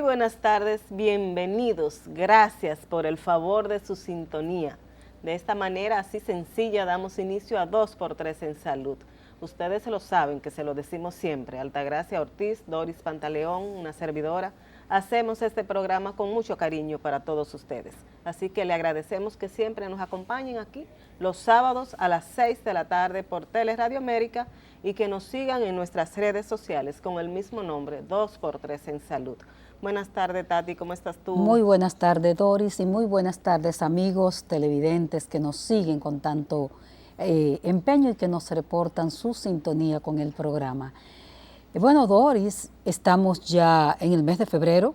Muy buenas tardes, bienvenidos. Gracias por el favor de su sintonía. De esta manera, así sencilla, damos inicio a 2x3 en Salud. Ustedes lo saben, que se lo decimos siempre. Altagracia Ortiz, Doris Pantaleón, una servidora. Hacemos este programa con mucho cariño para todos ustedes. Así que le agradecemos que siempre nos acompañen aquí los sábados a las 6 de la tarde por Teleradio América y que nos sigan en nuestras redes sociales con el mismo nombre, 2x3 en Salud. Buenas tardes, Tati, ¿cómo estás tú? Muy buenas tardes, Doris, y muy buenas tardes, amigos televidentes que nos siguen con tanto empeño y que nos reportan su sintonía con el programa. Bueno, Doris, estamos ya en el mes de febrero.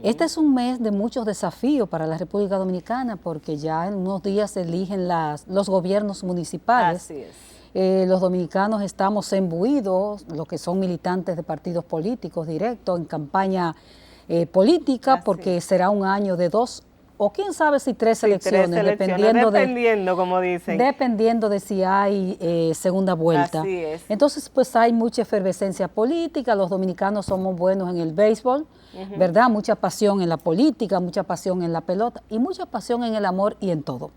Este es un mes de muchos desafíos para la República Dominicana porque ya en unos días se eligen los gobiernos municipales. Así es. Los dominicanos estamos embuidos, los que son militantes de partidos políticos directos, en campaña política, porque será un año de 2 o quién sabe si 3 elecciones, dependiendo, como dicen. Dependiendo de si hay segunda vuelta. Así es. Entonces, pues hay mucha efervescencia política, los dominicanos somos buenos en el béisbol, ¿verdad? Mucha pasión en la política, mucha pasión en la pelota y mucha pasión en el amor y en todo.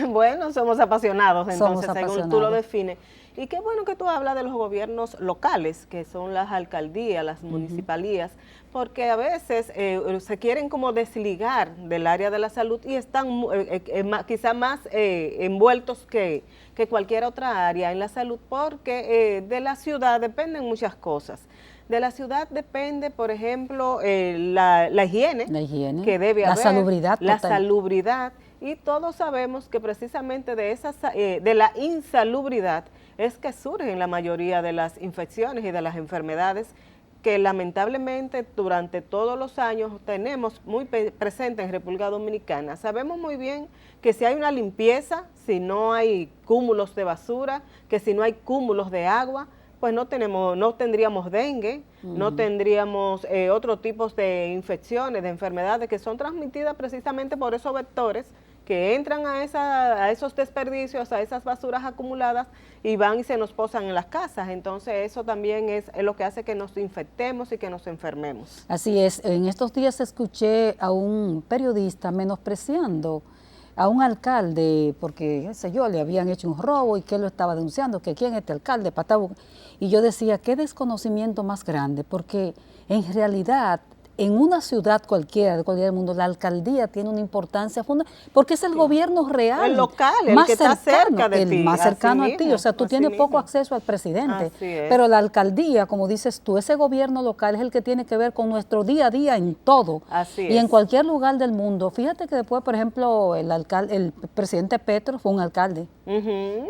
Bueno, somos apasionados, entonces, según tú lo defines. Y qué bueno que tú hablas de los gobiernos locales, que son las alcaldías, las municipalías, porque a veces se quieren como desligar del área de la salud y están quizá más envueltos que cualquier otra área en la salud, porque de la ciudad dependen muchas cosas. De la ciudad depende, por ejemplo, la higiene, que debe haber, la salubridad, y todos sabemos que precisamente de la insalubridad es que surgen la mayoría de las infecciones y de las enfermedades que lamentablemente durante todos los años tenemos muy presente en República Dominicana. Sabemos muy bien que si hay una limpieza, si no hay cúmulos de basura, que si no hay cúmulos de agua, pues no tendríamos dengue, no tendríamos otros tipos de infecciones, de enfermedades que son transmitidas precisamente por esos vectores que entran a esos desperdicios, a esas basuras acumuladas y van y se nos posan en las casas. Entonces eso también es lo que hace que nos infectemos y que nos enfermemos. Así es, en estos días escuché a un periodista menospreciando a un alcalde, porque, qué sé yo, le habían hecho un robo y que él lo estaba denunciando, que quién es este alcalde, y yo decía, qué desconocimiento más grande, porque en realidad en una ciudad cualquiera, de cualquier mundo, la alcaldía tiene una importancia fundamental, porque es el gobierno real. El local, el que está cerca de ti. El más cercano a ti, o sea, tú tienes poco acceso al presidente, pero la alcaldía, como dices tú, ese gobierno local es el que tiene que ver con nuestro día a día en todo. Y en cualquier lugar del mundo. Fíjate que después, por ejemplo, el presidente Petro fue un alcalde,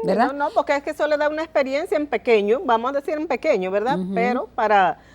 ¿verdad? No, porque es que eso le da una experiencia en pequeño, vamos a decir en pequeño, ¿verdad? Pero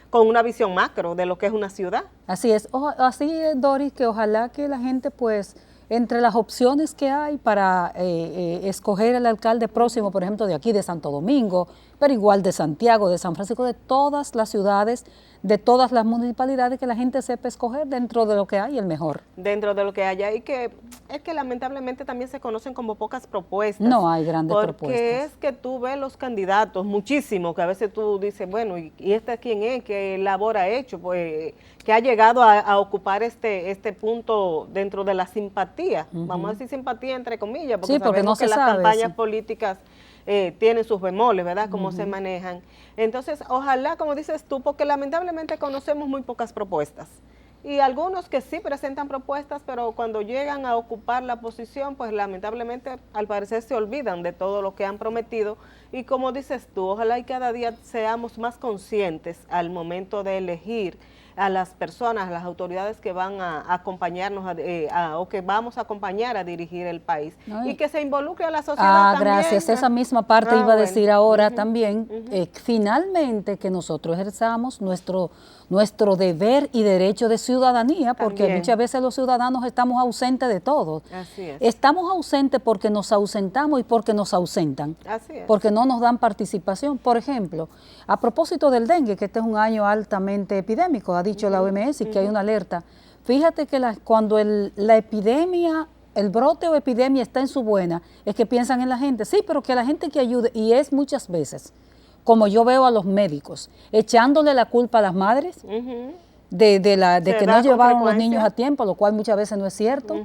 con una visión macro de lo que es una ciudad. Así es, así es, Doris, que ojalá que la gente, pues, entre las opciones que hay para escoger el alcalde próximo, por ejemplo, de aquí de Santo Domingo, pero igual de Santiago, de San Francisco, de todas las ciudades, de todas las municipalidades, que la gente sepa escoger dentro de lo que hay el mejor. Dentro de lo que haya, y que es que lamentablemente también se conocen como pocas propuestas. No hay grandes propuestas. Porque es que tú ves los candidatos, muchísimos, que a veces tú dices, bueno, ¿y este quién es? ¿Qué labor ha hecho? Pues, que ha llegado a ocupar este punto dentro de la simpatía. Vamos a decir simpatía entre comillas, porque sabemos que las campañas políticas tienen sus bemoles, ¿verdad? Cómo se manejan. Entonces, ojalá, como dices tú, porque lamentablemente conocemos muy pocas propuestas. Y algunos que sí presentan propuestas, pero cuando llegan a ocupar la posición, pues lamentablemente al parecer se olvidan de todo lo que han prometido. Y como dices tú, ojalá y cada día seamos más conscientes al momento de elegir a las personas, a las autoridades que van a acompañarnos o que vamos a acompañar a dirigir el país. Y que se involucre a la sociedad también. Gracias, esa misma parte iba a decir ahora también. Finalmente que nosotros ejerzamos nuestro deber y derecho de ciudadanía, porque muchas veces los ciudadanos estamos ausentes de todo. Así es. Estamos ausentes porque nos ausentamos y porque nos ausentan. Así es. Porque no nos dan participación. Por ejemplo, a propósito del dengue, que este es un año altamente epidémico, ha dicho la OMS, y que hay una alerta. Fíjate que cuando la epidemia, el brote o epidemia está en su buena, es que piensan en la gente. Sí, pero que la gente que ayude, y es muchas veces, como yo veo a los médicos, echándole la culpa a las madres, de que no llevaron los niños a tiempo, lo cual muchas veces no es cierto.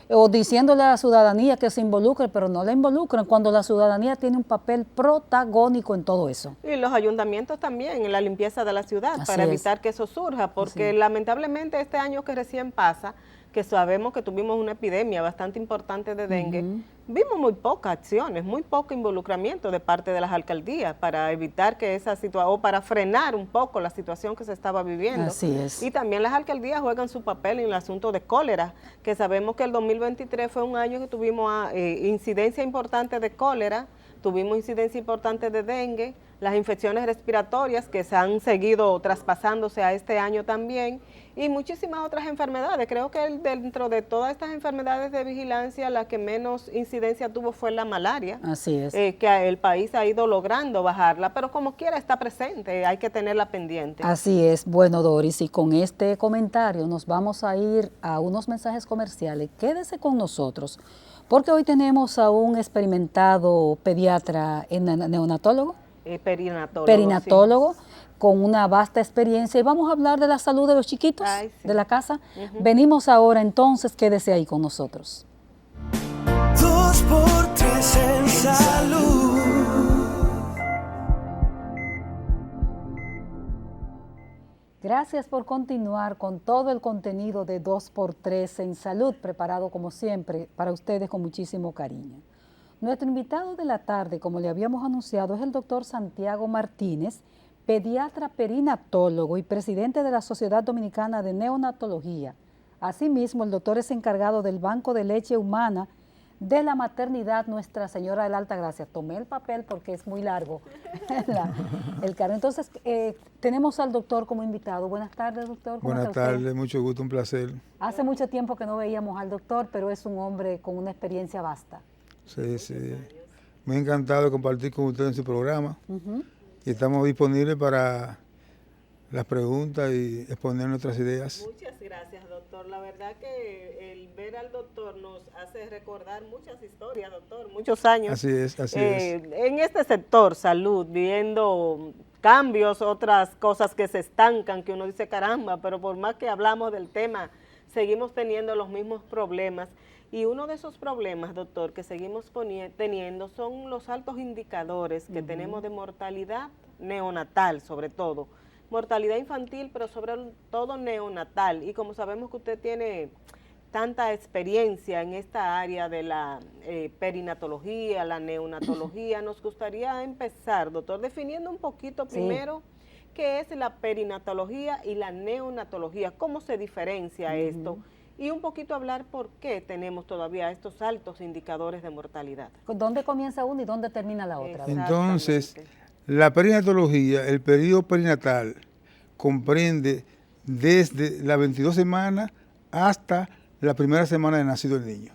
O diciéndole a la ciudadanía que se involucre, pero no la involucran cuando la ciudadanía tiene un papel protagónico en todo eso. Y los ayuntamientos también en la limpieza de la ciudad, para evitar que eso surja, porque lamentablemente este año que recién pasa, que sabemos que tuvimos una epidemia bastante importante de dengue, vimos muy pocas acciones, muy poco involucramiento de parte de las alcaldías para evitar que esa situación, o para frenar un poco la situación que se estaba viviendo. Así es. Y también las alcaldías juegan su papel en el asunto de cólera, que sabemos que el 2023 fue un año que tuvimos incidencia importante de cólera, tuvimos incidencia importante de dengue, las infecciones respiratorias que se han seguido traspasándose a este año también, y muchísimas otras enfermedades. Creo que dentro de todas estas enfermedades de vigilancia, la que menos incidencia tuvo fue la malaria. Así es. Que el país ha ido logrando bajarla, pero como quiera está presente, hay que tenerla pendiente. Así es. Bueno, Doris, y con este comentario nos vamos a ir a unos mensajes comerciales. Quédese con nosotros, porque hoy tenemos a un experimentado pediatra neonatólogo. Perinatólogo, sí, con una vasta experiencia, y vamos a hablar de la salud de los chiquitos de la casa. Venimos ahora, entonces quédese ahí con nosotros. 2x3 en salud. Gracias por continuar con todo el contenido de 2x3 en salud, preparado como siempre para ustedes con muchísimo cariño. Nuestro invitado de la tarde, como le habíamos anunciado, es el doctor Santiago Martínez, pediatra perinatólogo y presidente de la Sociedad Dominicana de Neonatología. Asimismo, el doctor es encargado del Banco de Leche Humana de la Maternidad Nuestra Señora de la Alta Gracia. Tomé el papel porque es muy largo el cargo. Entonces, tenemos al doctor como invitado. Buenas tardes, doctor. Buenas tardes, mucho gusto, un placer. Hace mucho tiempo que no veíamos al doctor, pero es un hombre con una experiencia vasta. Sí, sí. Muy encantado de compartir con ustedes en su programa. Y estamos disponibles para las preguntas y exponer nuestras ideas. Muchas gracias, doctor. La verdad que el ver al doctor nos hace recordar muchas historias, doctor, muchos años. Así es, así es. En este sector, salud, viendo cambios, otras cosas que se estancan, que uno dice, caramba, pero por más que hablamos del tema, seguimos teniendo los mismos problemas. Y uno de esos problemas, doctor, que seguimos teniendo son los altos indicadores que tenemos de mortalidad neonatal, sobre todo. Mortalidad infantil, pero sobre todo neonatal. Y como sabemos que usted tiene tanta experiencia en esta área de la perinatología, la neonatología, nos gustaría empezar, doctor, definiendo un poquito primero qué es la perinatología y la neonatología, cómo se diferencia esto, y un poquito hablar por qué tenemos todavía estos altos indicadores de mortalidad. ¿Dónde comienza una y dónde termina la otra? Entonces, la perinatología, el periodo perinatal, comprende desde las 22 semanas hasta la primera semana de nacido el niño.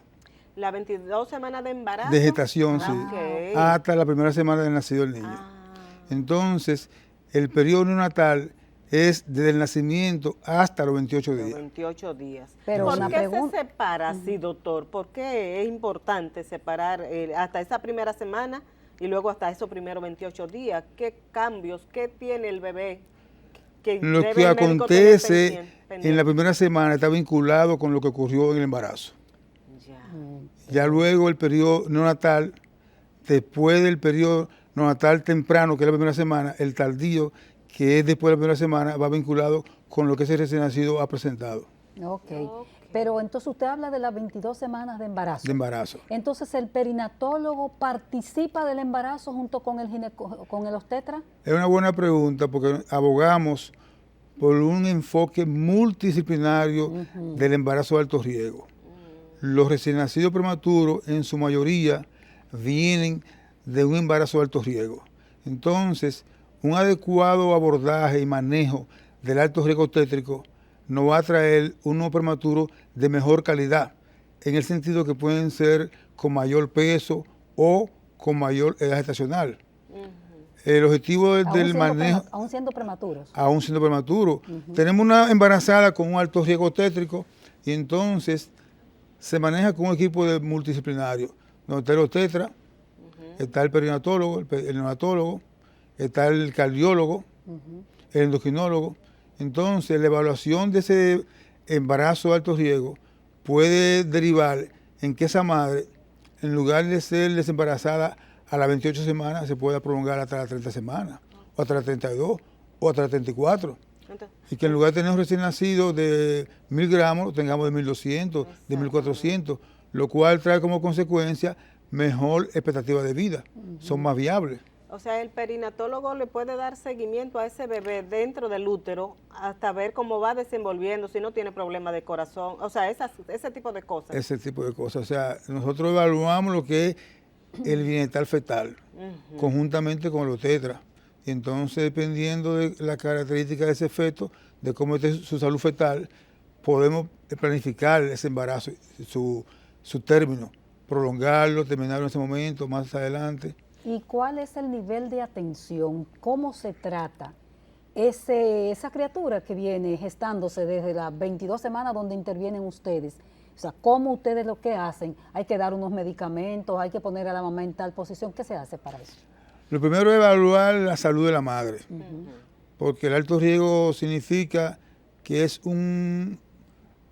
¿La 22 semanas de embarazo? De gestación, sí. Hasta la primera semana de nacido el niño. Entonces, el periodo neonatal es desde el nacimiento hasta los 28 días. 28 días. Pero ¿Por qué se separa así, doctor? ¿Por qué es importante separar hasta esa primera semana y luego hasta esos primeros 28 días? ¿Qué cambios, qué tiene el bebé? Lo que acontece en la primera semana está vinculado con lo que ocurrió en el embarazo. Ya luego el periodo neonatal, después del periodo neonatal temprano, que es la primera semana, el tardío, que es después de la primera semana, va vinculado con lo que ese recién nacido ha presentado. Pero entonces usted habla de las 22 semanas de embarazo. De embarazo. Entonces, ¿el perinatólogo participa del embarazo junto con el obstetra? Es una buena pregunta porque abogamos por un enfoque multidisciplinario del embarazo de alto riesgo. Los recién nacidos prematuros, en su mayoría, vienen de un embarazo de alto riesgo. Entonces, un adecuado abordaje y manejo del alto riesgo obstétrico nos va a traer unos prematuros de mejor calidad, en el sentido que pueden ser con mayor peso o con mayor edad gestacional. El objetivo del manejo... Aún siendo prematuros. Aún siendo prematuros. Tenemos una embarazada con un alto riesgo obstétrico y entonces se maneja con un equipo multidisciplinario, donde está el obstetra, está el perinatólogo, el neonatólogo, está el cardiólogo, el endocrinólogo, Entonces, la evaluación de ese embarazo de alto riesgo puede derivar en que esa madre, en lugar de ser desembarazada a las 28 semanas, se pueda prolongar hasta las 30 semanas, o hasta las 32, o hasta las 34. Y que en lugar de tener un recién nacido de 1000 gramos, lo tengamos de 1200, de 1400, lo cual trae como consecuencia mejor expectativa de vida, son más viables. O sea, el perinatólogo le puede dar seguimiento a ese bebé dentro del útero hasta ver cómo va desenvolviendo, si no tiene problema de corazón, o sea, ese tipo de cosas. Ese tipo de cosas. O sea, nosotros evaluamos lo que es el bienestar fetal, conjuntamente con los tetras. Y entonces, dependiendo de la característica de ese feto, de cómo esté su salud fetal, podemos planificar ese embarazo, su término, prolongarlo, terminarlo en ese momento, más adelante. ¿Y cuál es el nivel de atención? ¿Cómo se trata esa criatura que viene gestándose desde las 22 semanas donde intervienen ustedes? O sea, ¿cómo ustedes lo que hacen? ¿Hay que dar unos medicamentos? ¿Hay que poner a la mamá en tal posición? ¿Qué se hace para eso? Lo primero es evaluar la salud de la madre, porque el alto riesgo significa que es un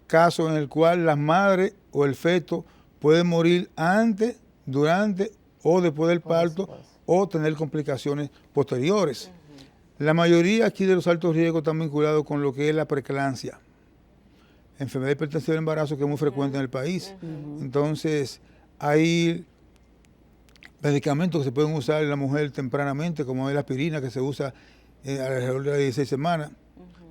caso en el cual la madre o el feto puede morir antes, durante o después del parto, o tener complicaciones posteriores. La mayoría aquí de los altos riesgos están vinculados con lo que es la preeclampsia, enfermedad hipertensiva del embarazo que es muy frecuente en el país. Entonces, hay medicamentos que se pueden usar en la mujer tempranamente, como es la aspirina, que se usa alrededor de las 16 semanas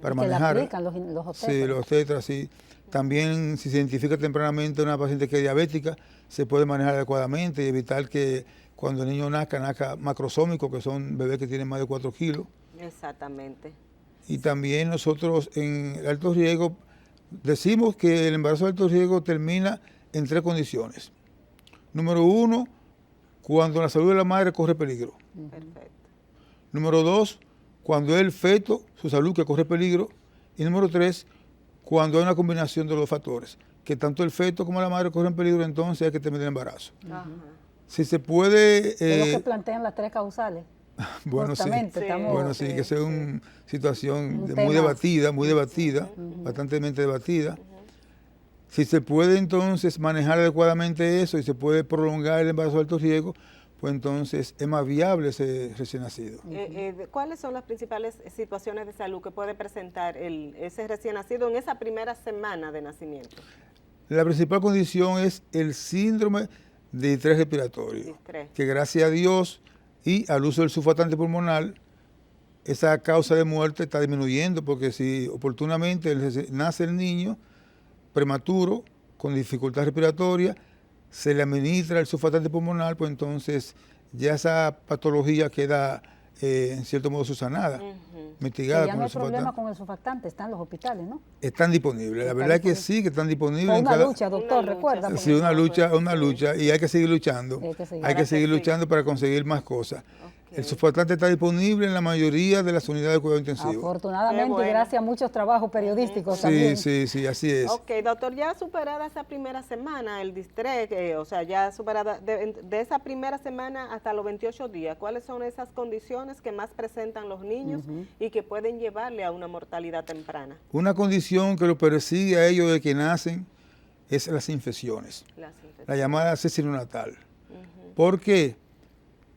para manejar. ¿Que la aplican los obstetras? Sí, los obstetras, sí. También, si se identifica tempranamente una paciente que es diabética, se puede manejar adecuadamente y evitar que cuando el niño nazca macrosómico, que son bebés que tienen más de 4 kilos. Exactamente. Y también nosotros en el alto riesgo decimos que el embarazo de alto riesgo termina en 3 condiciones. Número 1, cuando la salud de la madre corre peligro. Perfecto. Número 2, cuando es el feto, su salud que corre peligro. Y número 3, cuando hay una combinación de los factores, que tanto el feto como la madre corren peligro, entonces hay que terminar el embarazo. Si se puede... Es lo que plantean las 3 causales. Bueno, sí. Estamos, que sea una situación un muy debatida, bastante debatida. Si se puede entonces manejar adecuadamente eso y se puede prolongar el embarazo de alto riesgo, pues entonces es más viable ese recién nacido. ¿Cuáles son las principales situaciones de salud que puede presentar ese recién nacido en esa primera semana de nacimiento? La principal condición es el síndrome de distrés respiratorio, que gracias a Dios y al uso del sulfatante pulmonar, esa causa de muerte está disminuyendo, porque si oportunamente nace el niño prematuro, con dificultad respiratoria, se le administra el sulfatante pulmonar, pues entonces ya esa patología queda en cierto modo subsanada, mitigada. Ya no hay problema con el sulfatante, están en los hospitales, ¿no? Están disponibles, la verdad es que sí, que están disponibles. Fue una lucha, doctor, recuerda. Sí, una lucha y hay que seguir luchando. Hay que seguir luchando para conseguir más cosas. El sulfatante está disponible en la mayoría de las unidades de cuidado intensivo. Afortunadamente, gracias a muchos trabajos periodísticos también. Sí, así es. Ok, doctor, ya superada esa primera semana, el distrés, o sea, ya superada de esa primera semana hasta los 28 días, ¿cuáles son esas condiciones que más presentan los niños y que pueden llevarle a una mortalidad temprana? Una condición que lo persigue a ellos de que nacen es las infecciones. La llamada sepsis neonatal. ¿Por qué?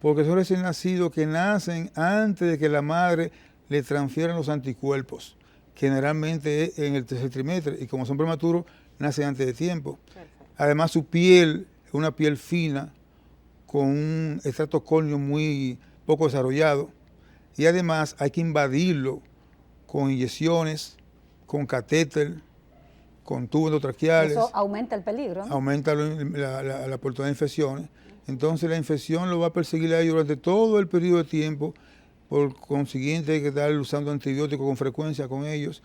Porque son recién nacidos que nacen antes de que la madre le transfieran los anticuerpos, generalmente en el tercer trimestre, y como son prematuros, nacen antes de tiempo. Perfecto. Además, su piel es una piel fina, con un estrato córneo muy poco desarrollado, y además hay que invadirlo con inyecciones, con catéter, con tubos endotraqueales. Eso aumenta el peligro, ¿no? Aumenta la oportunidad de infecciones. Entonces la infección lo va a perseguir a ellos durante todo el periodo de tiempo, por consiguiente hay que estar usando antibióticos con frecuencia con ellos,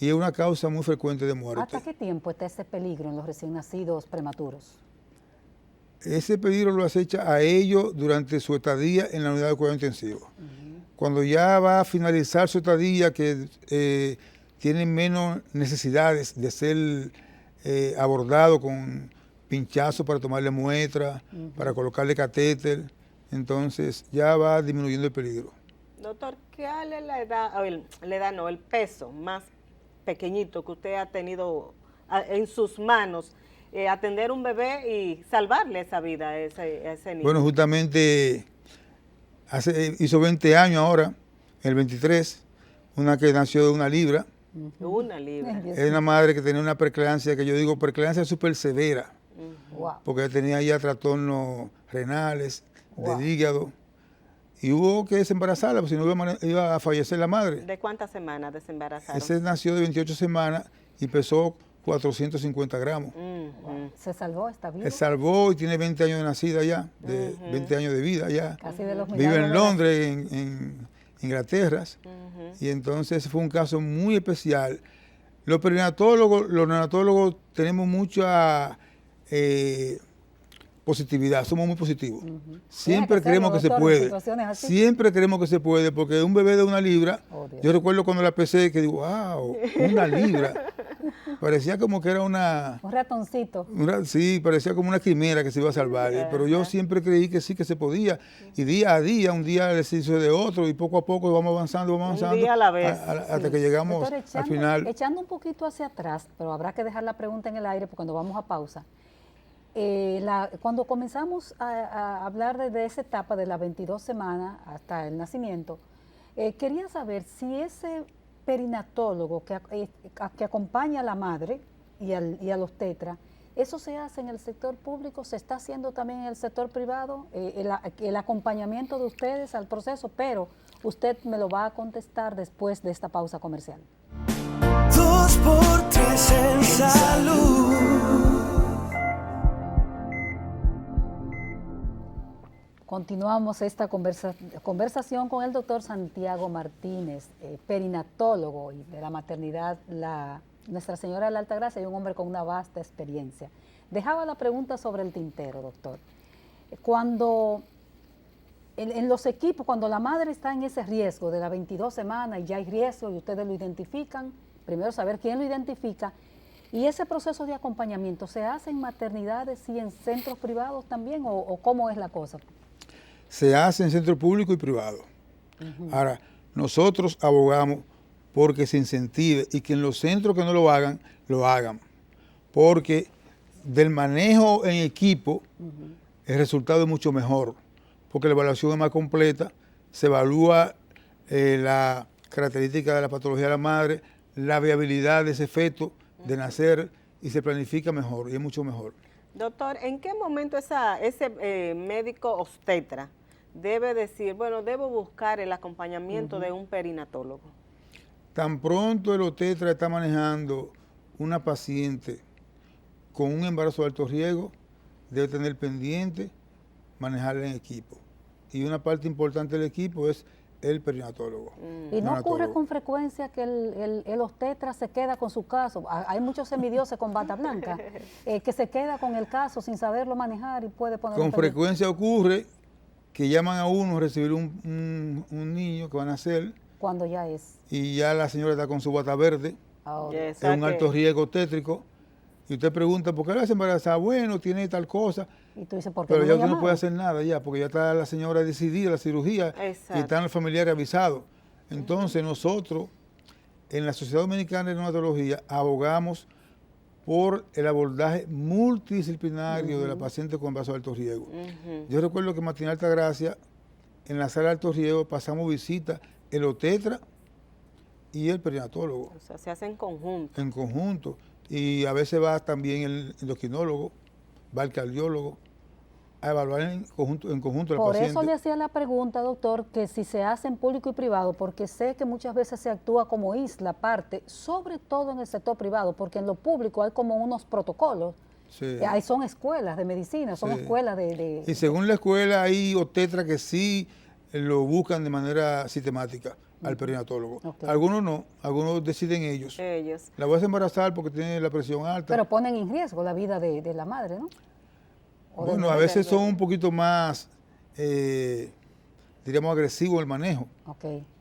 y es una causa muy frecuente de muerte. ¿Hasta qué tiempo está ese peligro en los recién nacidos prematuros? Ese peligro lo acecha a ellos durante su estadía en la unidad de cuidado intensivo. Cuando ya va a finalizar su estadía, que tienen menos necesidades de ser abordado con pinchazo para tomarle muestra, para colocarle catéter, entonces ya va disminuyendo el peligro. Doctor, ¿cuál es la edad, el peso más pequeñito que usted ha tenido en sus manos, atender un bebé y salvarle esa vida a ese niño? Bueno, justamente hizo 20 años ahora, el 23, una que nació de 1 libra. Una libra. Es una madre que tenía una preeclampsia, que yo digo preeclampsia súper severa, porque tenía ya trastornos renales, del hígado, y hubo que desembarazarla, porque si no iba a fallecer la madre. ¿De cuántas semanas desembarazaron? Ese nació de 28 semanas y pesó 450 gramos. ¿Se salvó? ¿Está vivo? Se salvó y tiene 20 años de nacida ya, de 20 años de vida ya. Casi de los Vive en milagros. Londres, en Inglaterra, y entonces fue un caso muy especial. Los neonatólogos tenemos mucha positividad, somos muy positivos. Siempre creemos que se puede. Siempre creemos que se puede, porque un bebé de 1 libra, yo recuerdo cuando la pesé que digo, wow, 1 libra. Parecía como que era Un ratoncito. Sí, parecía como una quimera que se iba a salvar. Pero yo siempre creí que sí, que se podía. Y día a día, un día el ejercicio de otro, y poco a poco vamos avanzando. Un día a la vez. Hasta que llegamos Doctor, al final. Echando un poquito hacia atrás, pero habrá que dejar la pregunta en el aire porque cuando vamos a pausa. Cuando comenzamos a hablar de esa etapa de las 22 semanas hasta el nacimiento, quería saber si ese perinatólogo que acompaña a la madre y a los tetras, ¿eso se hace en el sector público? ¿Se está haciendo también en el sector privado? El acompañamiento de ustedes al proceso, pero usted me lo va a contestar después de esta pausa comercial. 2 por 3 en salud. Continuamos esta conversación con el doctor Santiago Martínez, perinatólogo y de la maternidad Nuestra Señora de la Altagracia, y un hombre con una vasta experiencia. Dejaba la pregunta sobre el tintero, doctor. Cuando en los equipos, cuando la madre está en ese riesgo de las 22 semanas y ya hay riesgo y ustedes lo identifican, primero saber quién lo identifica, y ese proceso de acompañamiento, ¿se hace en maternidades y en centros privados también o cómo es la cosa? Se hace en centro público y privado. Ahora, nosotros abogamos porque se incentive y que en los centros que no lo hagan, porque del manejo en equipo el resultado es mucho mejor, porque la evaluación es más completa, se evalúa la característica de la patología de la madre, la viabilidad de ese feto de nacer, y se planifica mejor y es mucho mejor. Doctor, ¿en qué momento ese médico obstetra debe decir, bueno, debo buscar el acompañamiento de un perinatólogo? Tan pronto el obstetra está manejando una paciente con un embarazo de alto riesgo, debe tener pendiente manejarla en equipo. Y una parte importante del equipo es el perinatólogo. ¿Y no ocurre con frecuencia que el obstetra se queda con su caso? Hay muchos semidioses con bata blanca que se queda con el caso sin saberlo manejar y puede poner... Con frecuencia ocurre que llaman a uno a recibir un niño que va a nacer. Cuando ya es. Y ya la señora está con su bata verde, es un alto riesgo obstétrico. Y usted pregunta, ¿por qué la embarazada? Bueno, tiene tal cosa. Y tú dices, ¿por qué pero no ya me usted no puede llamaron? hacer nada ya, porque ya está la señora decidida, la cirugía, y están los familiares avisados. Entonces nosotros, en la Sociedad Dominicana de Neonatología, abogamos por el abordaje multidisciplinario de la paciente con embarazo de alto riesgo. Yo recuerdo que en Martín Altagracia, en la sala de alto riesgo, pasamos visita el obstetra y el perinatólogo. O sea, se hace en conjunto. En conjunto. Y a veces va también el endocrinólogo, va el cardiólogo, a evaluar en conjunto al paciente. Por eso le hacía la pregunta, doctor, que si se hace en público y privado, porque sé que muchas veces se actúa como isla aparte, sobre todo en el sector privado, porque en lo público hay como unos protocolos. Sí. Son escuelas de medicina, son escuelas de... Y según la escuela hay obstetras que sí lo buscan de manera sistemática al perinatólogo. Algunos no, algunos deciden ellos. La voy a embarazar porque tiene la presión alta. Pero ponen en riesgo la vida de la madre, ¿no? Bueno, a veces son un poquito más, diríamos, agresivos el manejo.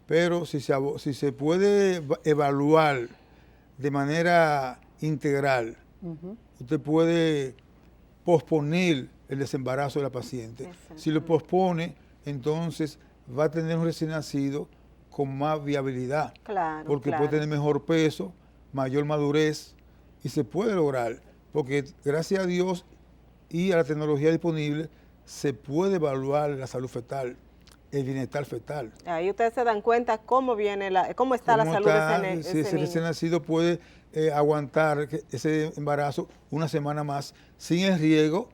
Pero si se puede evaluar de manera integral, usted puede posponer el desembarazo de la paciente. Si lo pospone, entonces va a tener un recién nacido con más viabilidad. Claro, porque claro. puede tener mejor peso, mayor madurez y se puede lograr. Porque gracias a Dios y a la tecnología disponible se puede evaluar la salud fetal, el bienestar fetal. Ahí ustedes se dan cuenta cómo cómo está la salud de Si ese ese niño. recién nacido puede aguantar ese embarazo una semana más sin el riesgo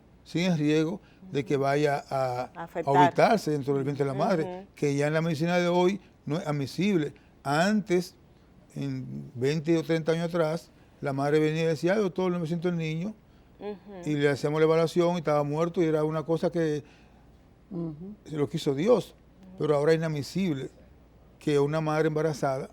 de que vaya a ubicarse dentro del vientre de la madre, que ya en la medicina de hoy no es admisible. Antes, en 20 o 30 años atrás, la madre venía y decía, ay, doctor, no me siento el niño, y le hacíamos la evaluación y estaba muerto y era una cosa que lo quiso Dios. Pero ahora es inadmisible que una madre embarazada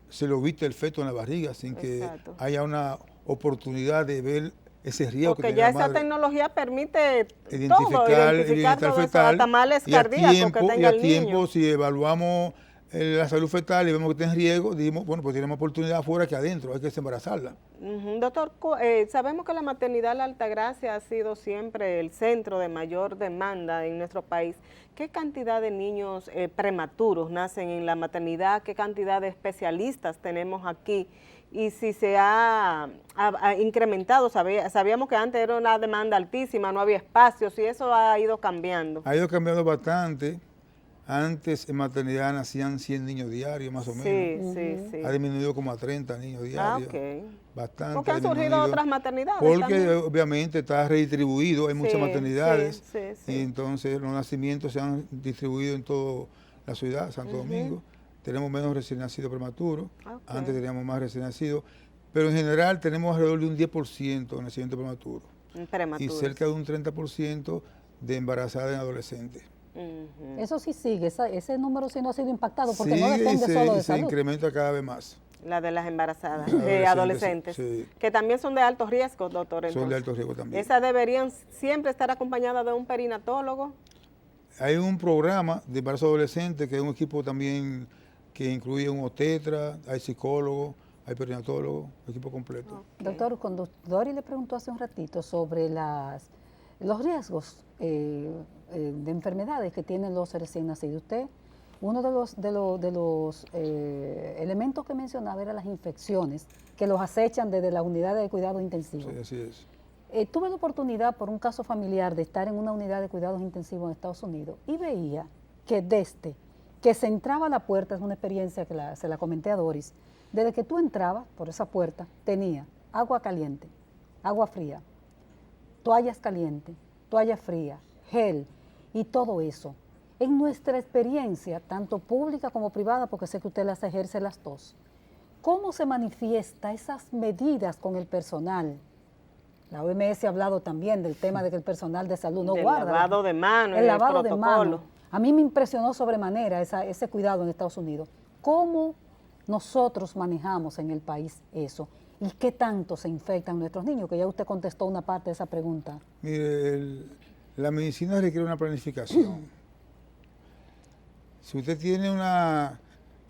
se le ubite el feto en la barriga sin que haya una oportunidad de ver ese riesgo que tiene la madre. Porque ya esa tecnología permite identificar todo fetal, eso, hasta males cardíacos que tenga el niño. Si evaluamos la salud fetal y vemos que está en riesgo, dijimos, bueno, pues tenemos oportunidad afuera que adentro, hay que desembarazarla. Doctor, sabemos que la maternidad La Altagracia ha sido siempre el centro de mayor demanda en nuestro país. ¿Qué cantidad de niños prematuros nacen en la maternidad? ¿Qué cantidad de especialistas tenemos aquí? Y si se ha incrementado, sabíamos que antes era una demanda altísima, no había espacios, y eso ha ido cambiando. Ha ido cambiando bastante. Antes en maternidad nacían 100 niños diarios, más o menos. Sí. Ha disminuido como a 30 niños diarios. Bastante. Porque han surgido otras maternidades porque también. Obviamente está redistribuido, hay muchas maternidades. Sí. Y entonces los nacimientos se han distribuido en toda la ciudad, Santo Domingo. Tenemos menos recién nacidos prematuros. Antes teníamos más recién nacidos. Pero en general tenemos alrededor de un 10% de nacimiento prematuro. Y cerca de un 30% de embarazadas en adolescentes. Eso sí sigue, ese número sí no ha sido impactado porque no depende solo de salud. Se incrementa cada vez más. La de las embarazadas, adolescentes, que también son de alto riesgo, doctor. Entonces, son de alto riesgo también. ¿Esas deberían siempre estar acompañadas de un perinatólogo? Hay un programa de embarazo adolescente que es un equipo también que incluye un obstetra, hay psicólogos, hay perinatólogos, equipo completo. Doctor, cuando Dori le preguntó hace un ratito sobre los riesgos de enfermedades que tienen los recién nacidos, uno de los elementos que mencionaba era las infecciones que los acechan desde la unidad de cuidados intensivos. Sí, así es. Tuve la oportunidad por un caso familiar de estar en una unidad de cuidados intensivos en Estados Unidos y veía que desde que se entraba a la puerta, es una experiencia que se la comenté a Doris, desde que tú entrabas por esa puerta tenía agua caliente, agua fría, toallas calientes, toalla fría, gel y todo eso. En nuestra experiencia, tanto pública como privada, porque sé que usted las ejerce las dos, ¿cómo se manifiesta esas medidas con el personal? La OMS ha hablado también del tema de que el personal de salud no guarda. El lavado de manos, el lavado de manos. A mí me impresionó sobremanera ese cuidado en Estados Unidos. ¿Cómo nosotros manejamos en el país eso? ¿Y qué tanto se infectan nuestros niños? Que ya usted contestó una parte de esa pregunta. Mire, la medicina requiere una planificación. Si usted tiene una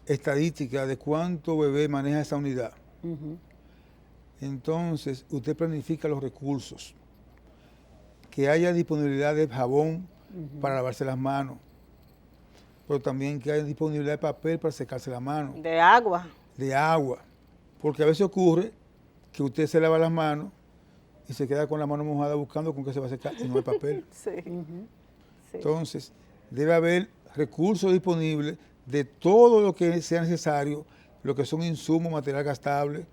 estadística de cuánto bebé maneja esa unidad, entonces usted planifica los recursos. Que haya disponibilidad de jabón para lavarse las manos, pero también que haya disponibilidad de papel para secarse la mano. De agua. De agua. Porque a veces ocurre que usted se lava las manos y se queda con la mano mojada buscando con qué se va a secar y no hay papel. Sí. Entonces, debe haber recursos disponibles de todo lo que sea necesario, lo que son insumos, material gastable,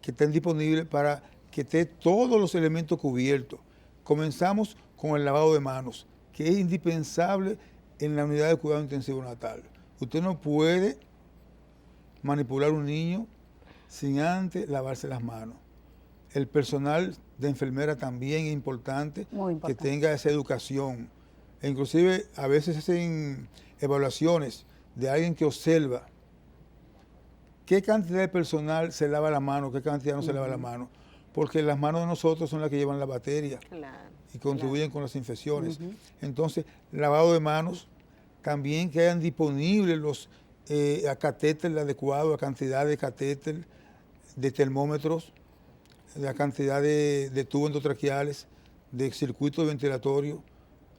que estén disponibles para que esté todos los elementos cubiertos. Comenzamos con el lavado de manos, que es indispensable en la unidad de cuidado intensivo natal. Usted no puede manipular un niño sin antes lavarse las manos. El personal de enfermera también es importante, que tenga esa educación. E inclusive a veces hacen evaluaciones de alguien que observa qué cantidad de personal se lava la mano, qué cantidad no se lava la mano, porque las manos de nosotros son las que llevan la bacteria y contribuyen con las infecciones. Entonces, lavado de manos, también que hayan disponibles los catéteres adecuados, la cantidad de catéteres, de termómetros, la cantidad de tubos endotraqueales, de circuitos ventilatorios,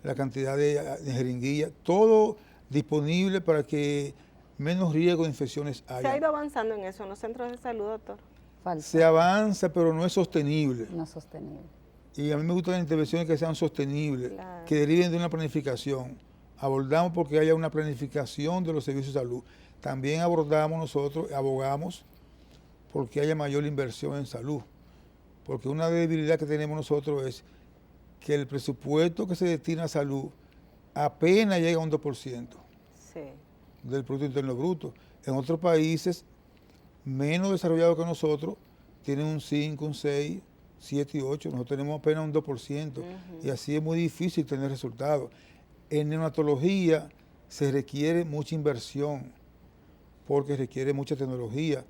la cantidad de jeringuillas, todo disponible para que menos riesgo de infecciones haya. ¿Se ha ido avanzando en eso en los centros de salud, doctor? Falta. Se avanza, pero no es sostenible. No sostenible. Y a mí me gustan las intervenciones que sean sostenibles, Claro. que deriven de una planificación. Abordamos porque haya una planificación de los servicios de salud. También abordamos nosotros, abogamos porque haya mayor inversión en salud. Porque una debilidad que tenemos nosotros es que el presupuesto que se destina a salud apenas llega a un 2% Sí. del Producto Interno Bruto. En otros países menos desarrollados que nosotros tienen un 5, un 6, 7 y 8. Nosotros tenemos apenas un 2%. Y así es muy difícil tener resultados. En neonatología se requiere mucha inversión porque requiere mucha tecnología.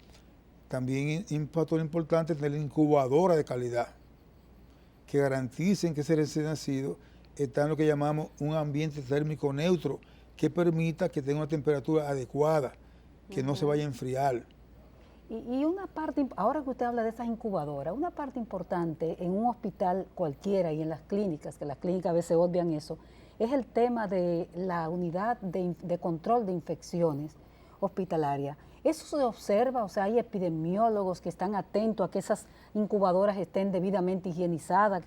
También es un factor importante tener incubadora de calidad que garanticen que ese recién nacido está en lo que llamamos un ambiente térmico neutro que permita que tenga una temperatura adecuada, que no se vaya a enfriar. Y una parte, ahora que usted habla de esas incubadoras, una parte importante en un hospital cualquiera y en las clínicas, que las clínicas a veces obvian eso, es el tema de la unidad de control de infecciones hospitalarias. ¿Eso se observa? O sea, hay epidemiólogos que están atentos a que esas incubadoras estén debidamente higienizadas.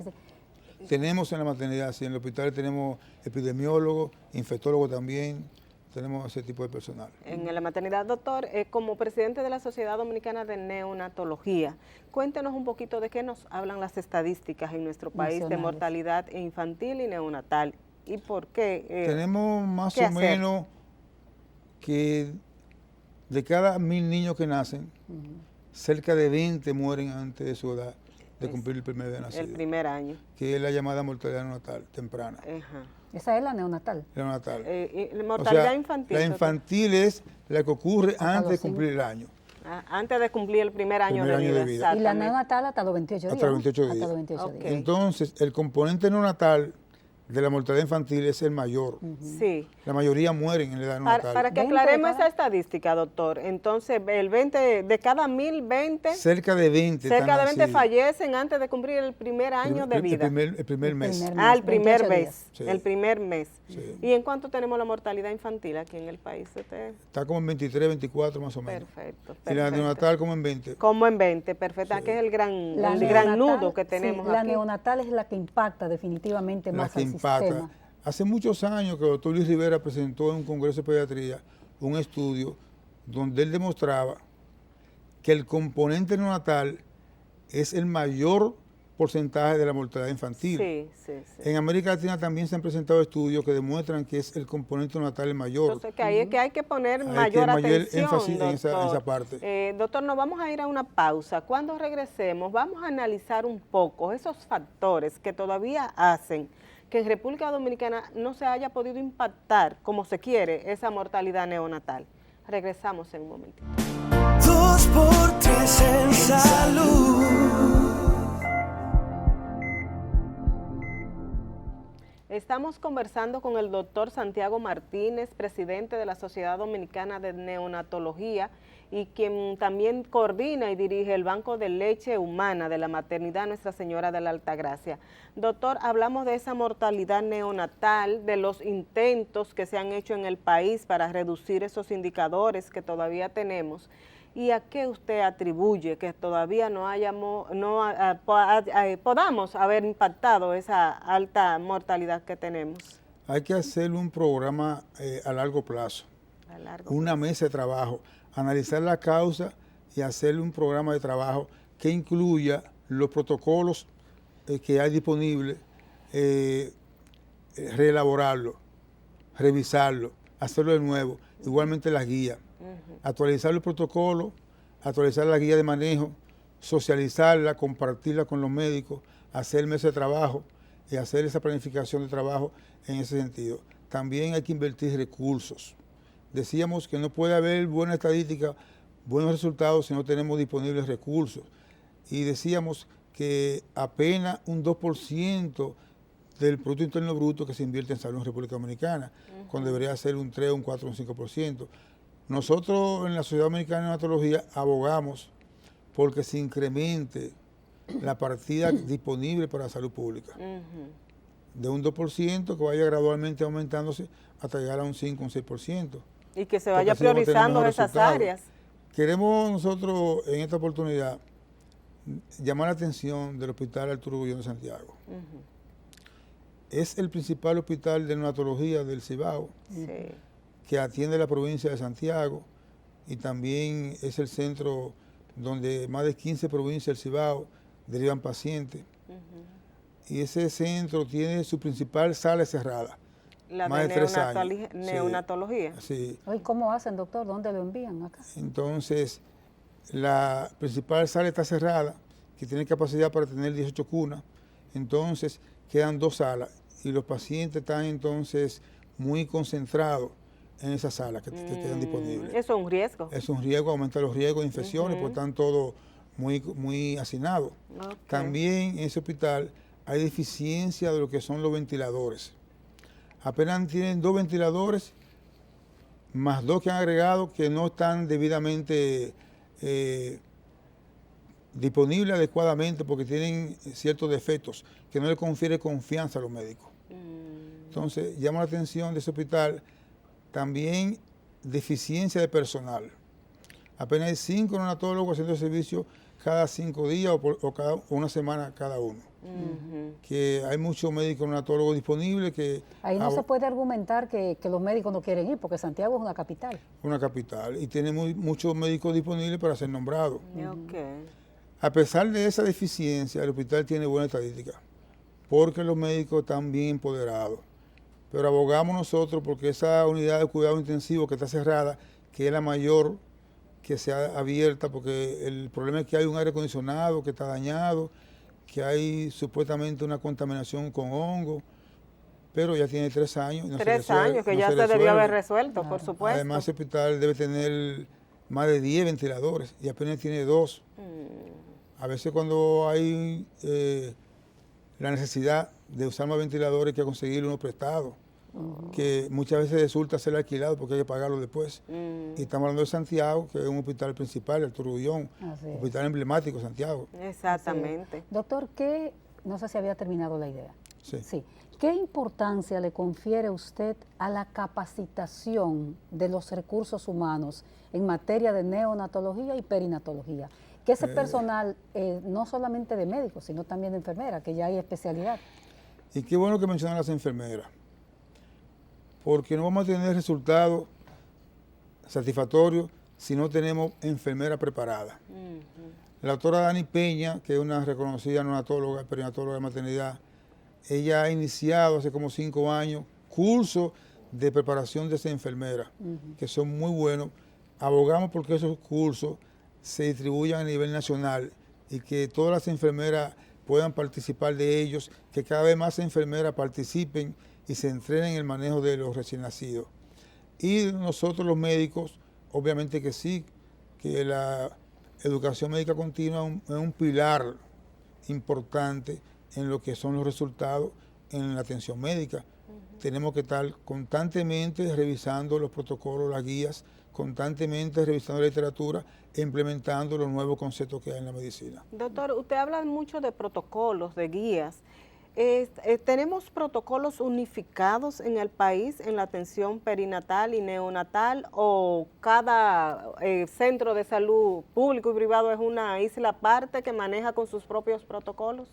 Tenemos en la maternidad, sí, en el hospital tenemos epidemiólogos, infectólogos también, tenemos ese tipo de personal. En la maternidad, doctor, como presidente de la Sociedad Dominicana de Neonatología, cuéntenos un poquito de qué nos hablan las estadísticas en nuestro país de mortalidad infantil y neonatal y por qué. Tenemos más o menos que de cada 1000 niños que nacen, cerca de 20 mueren antes de su edad de cumplir el primer día de nacido. El primer año. Que es la llamada mortalidad neonatal temprana. Ajá. Esa es la neonatal. Neonatal. Mortalidad o sea, infantil. La infantil es la que ocurre Hasta antes de los cumplir el año. Antes de cumplir el primer año de vida. Y la neonatal hasta los 28 días. Hasta los 28 días. Hasta los 28 días. Entonces, el componente neonatal de la mortalidad infantil es el mayor. Sí. La mayoría mueren en la edad neonatal. Para que aclaremos esa estadística, doctor, entonces el 20 de cada 1020, cerca de 20 fallecen antes de cumplir el primer año de vida. El primer mes. El primer mes. Sí. El primer mes. Sí. ¿Y en cuánto tenemos la mortalidad infantil aquí en el país? Está como en 23, 24 más o menos. Perfecto. Y la neonatal como en 20. Como en 20, perfecto. Sí. Que es el gran nudo que tenemos la aquí. La neonatal es la que impacta definitivamente más al sistema. Hace muchos años que el doctor Luis Rivera presentó en un congreso de pediatría un estudio donde él demostraba que el componente neonatal es el mayor porcentaje de la mortalidad infantil. Sí. En América Latina también se han presentado estudios que demuestran que es el componente neonatal el mayor. Entonces, que ahí es que hay que poner mayor atención, énfasis doctor. en esa parte. Doctor, nos vamos a ir a una pausa. Cuando regresemos, vamos a analizar un poco esos factores que todavía hacen que en República Dominicana no se haya podido impactar como se quiere esa mortalidad neonatal. Regresamos en un momentito. 2x3 en salud. Estamos conversando con el doctor Santiago Martínez, presidente de la Sociedad Dominicana de Neonatología y quien también coordina y dirige el Banco de Leche Humana de la Maternidad Nuestra Señora de la Altagracia. Doctor, hablamos de esa mortalidad neonatal, de los intentos que se han hecho en el país para reducir esos indicadores que todavía tenemos. ¿Y a qué usted atribuye que todavía podamos haber impactado esa alta mortalidad que tenemos? Hay que hacer un programa a largo plazo, una mesa de trabajo, analizar la causa y hacer un programa de trabajo que incluya los protocolos que hay disponibles, reelaborarlo, revisarlo, hacerlo de nuevo, igualmente las guías. Actualizar los protocolos, actualizar la guía de manejo, socializarla, compartirla con los médicos, hacer meses de trabajo y hacer esa planificación de trabajo en ese sentido. También hay que invertir recursos. Decíamos que no puede haber buena estadística, buenos resultados si no tenemos disponibles recursos. Y decíamos que apenas un 2% del Producto Interno Bruto que se invierte en salud en República Dominicana, cuando debería ser un 3, un 4, un 5%. Nosotros en la Sociedad Dominicana de Neonatología abogamos porque se incremente la partida disponible para la salud pública. de un 2% que vaya gradualmente aumentándose hasta llegar a un 5, un 6%. Y que se vaya priorizando esas áreas. Queremos nosotros en esta oportunidad llamar la atención del Hospital Arturo Grullón de Santiago. Es el principal hospital de neonatología del Cibao, que atiende la provincia de Santiago, y también es el centro donde más de 15 provincias del Cibao derivan pacientes. Y ese centro tiene su principal sala cerrada. La más de de 3 años. neonatología. Sí. ¿Y cómo hacen, doctor? ¿Dónde lo envían acá? Entonces, la principal sala está cerrada, que tiene capacidad para tener 18 cunas. Entonces, quedan 2 salas y los pacientes están entonces muy concentrados en esa sala que quedan disponibles. Eso es un riesgo. Es un riesgo, aumenta los riesgos de infecciones, porque están todos muy hacinados. También en ese hospital hay deficiencia de lo que son los ventiladores. Apenas tienen 2 ventiladores, más 2 que han agregado que no están debidamente disponibles adecuadamente porque tienen ciertos defectos que no le confiere confianza a los médicos. Entonces, llama la atención de ese hospital también deficiencia de personal. Apenas hay 5 neonatólogos haciendo servicio cada 5 días o cada una semana cada uno. Que hay muchos médicos neonatólogos disponibles que... Ahí no se puede argumentar que los médicos no quieren ir, porque Santiago es una capital. Una capital, y tiene muchos médicos disponibles para ser nombrados. A pesar de esa deficiencia, el hospital tiene buena estadística, porque los médicos están bien empoderados. Pero abogamos nosotros porque esa unidad de cuidado intensivo que está cerrada, que es la mayor que sea abierta, porque el problema es que hay un aire acondicionado que está dañado, que hay supuestamente una contaminación con hongo, pero ya tiene 3 años. No 3 años, que no ya se debió haber resuelto, por supuesto. Además, ese hospital debe tener más de 10 ventiladores y apenas tiene 2. A veces cuando hay la necesidad de usar más ventiladores, hay que conseguir uno prestado, que muchas veces resulta ser alquilado porque hay que pagarlo después. Y estamos hablando de Santiago, que es un hospital principal, el Arturo Grullón, hospital emblemático de Santiago. Exactamente. Doctor, no sé si había terminado la idea. Sí. ¿Qué importancia le confiere usted a la capacitación de los recursos humanos en materia de neonatología y perinatología? Que ese personal, no solamente de médicos, sino también de enfermeras, que ya hay especialidad. Y qué bueno que mencionan las enfermeras, porque no vamos a tener resultados satisfactorios si no tenemos enfermeras preparadas. La doctora Dani Peña, que es una reconocida neonatóloga, perinatóloga de maternidad, ella ha iniciado hace como 5 años cursos de preparación de esas enfermeras, que son muy buenos. Abogamos porque esos cursos se distribuyan a nivel nacional y que todas las enfermeras puedan participar de ellos, que cada vez más enfermeras participen y se entrenen en el manejo de los recién nacidos. Y nosotros los médicos, obviamente que sí, que la educación médica continua es un pilar importante en lo que son los resultados en la atención médica. Tenemos que estar constantemente revisando los protocolos, las guías, constantemente revisando la literatura e implementando los nuevos conceptos que hay en la medicina. Doctor, usted habla mucho de protocolos, de guías. ¿Tenemos protocolos unificados en el país en la atención perinatal y neonatal o cada centro de salud público y privado es una isla aparte que maneja con sus propios protocolos?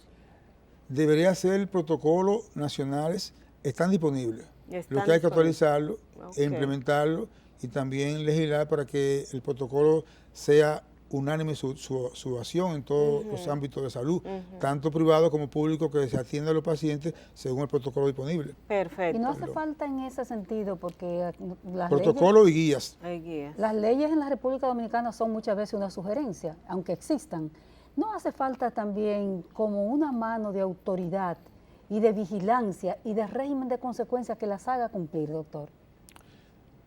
Debería ser protocolos nacionales, están disponibles. Lo que hay que actualizarlo e implementarlo y también legislar para que el protocolo sea unánime su acción en todos los ámbitos de salud, tanto privado como público, que se atienda a los pacientes según el protocolo disponible. Perfecto. Y no hace falta en ese sentido, porque las protocolo y guías. Hay guías. Las leyes en la República Dominicana son muchas veces una sugerencia, aunque existan. ¿No hace falta también como una mano de autoridad y de vigilancia y de régimen de consecuencias que las haga cumplir, doctor?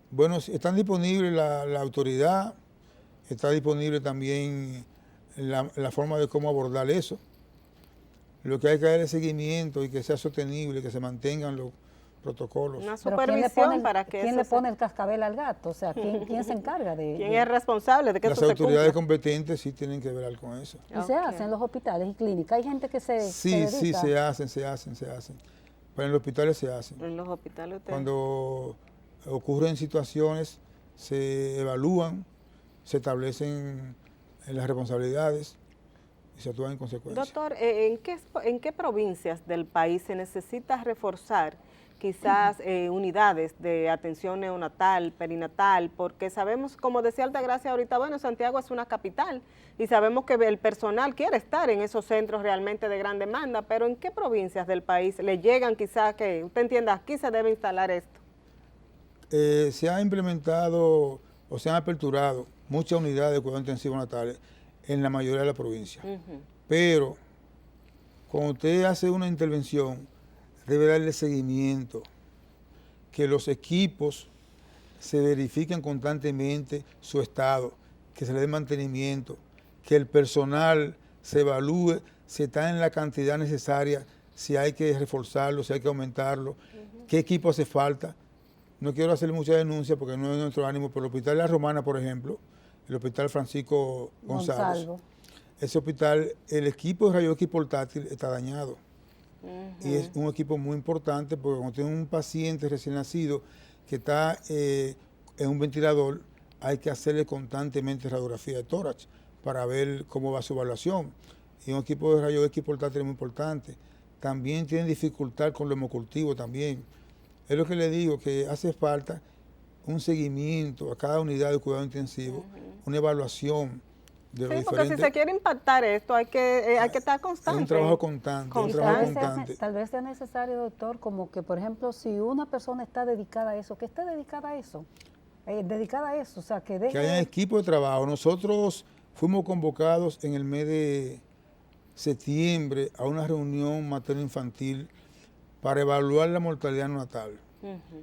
Bueno, están disponibles la autoridad, está disponible también la forma de cómo abordar eso. Lo que hay que dar es seguimiento y que sea sostenible, que se mantengan los protocolos. Una supervisión para que ¿quién le pone el cascabel al gato? O sea, ¿quién se encarga de...? ¿Quién es responsable de que eso se cumpla? Las autoridades competentes sí tienen que ver con eso. Y se hace en los hospitales y clínicas. Hay gente que se dedica. Sí, se hacen. Pero en los hospitales se hacen. En los hospitales ustedes. Cuando ocurren situaciones, se evalúan, se establecen las responsabilidades y se actúan en consecuencia. Doctor, ¿en qué provincias del país se necesita reforzar quizás unidades de atención neonatal, perinatal? Porque sabemos, como decía Altagracia ahorita, bueno, Santiago es una capital y sabemos que el personal quiere estar en esos centros realmente de gran demanda, pero ¿en qué provincias del país le llegan quizás que usted entienda, aquí se debe instalar esto? Se ha implementado o se han aperturado muchas unidades de cuidado intensivo natales en la mayoría de la provincia. Pero cuando usted hace una intervención, debe darle seguimiento, que los equipos se verifiquen constantemente su estado, que se le dé mantenimiento, que el personal se evalúe si está en la cantidad necesaria, si hay que reforzarlo, si hay que aumentarlo, qué equipo hace falta. No quiero hacer muchas denuncias porque no es nuestro ánimo, pero el Hospital de la Romana, por ejemplo, el Hospital Francisco González, ese hospital, el equipo de rayos X portátil está dañado. Y es un equipo muy importante porque cuando tiene un paciente recién nacido que está en un ventilador, hay que hacerle constantemente radiografía de tórax para ver cómo va su evaluación. Y un equipo de rayos X portátil es muy importante. También tienen dificultad con lo hemocultivo también. Es lo que le digo, que hace falta un seguimiento a cada unidad de cuidado intensivo, una evaluación de los porque si se quiere impactar esto, hay que estar constante. Es un trabajo constante, un trabajo constante. Tal vez sea necesario, doctor, como que, por ejemplo, si una persona está dedicada a eso, que esté dedicada a eso, o sea, que deje... Que haya equipo de trabajo. Nosotros fuimos convocados en el mes de septiembre a una reunión materno-infantil para evaluar la mortalidad neonatal.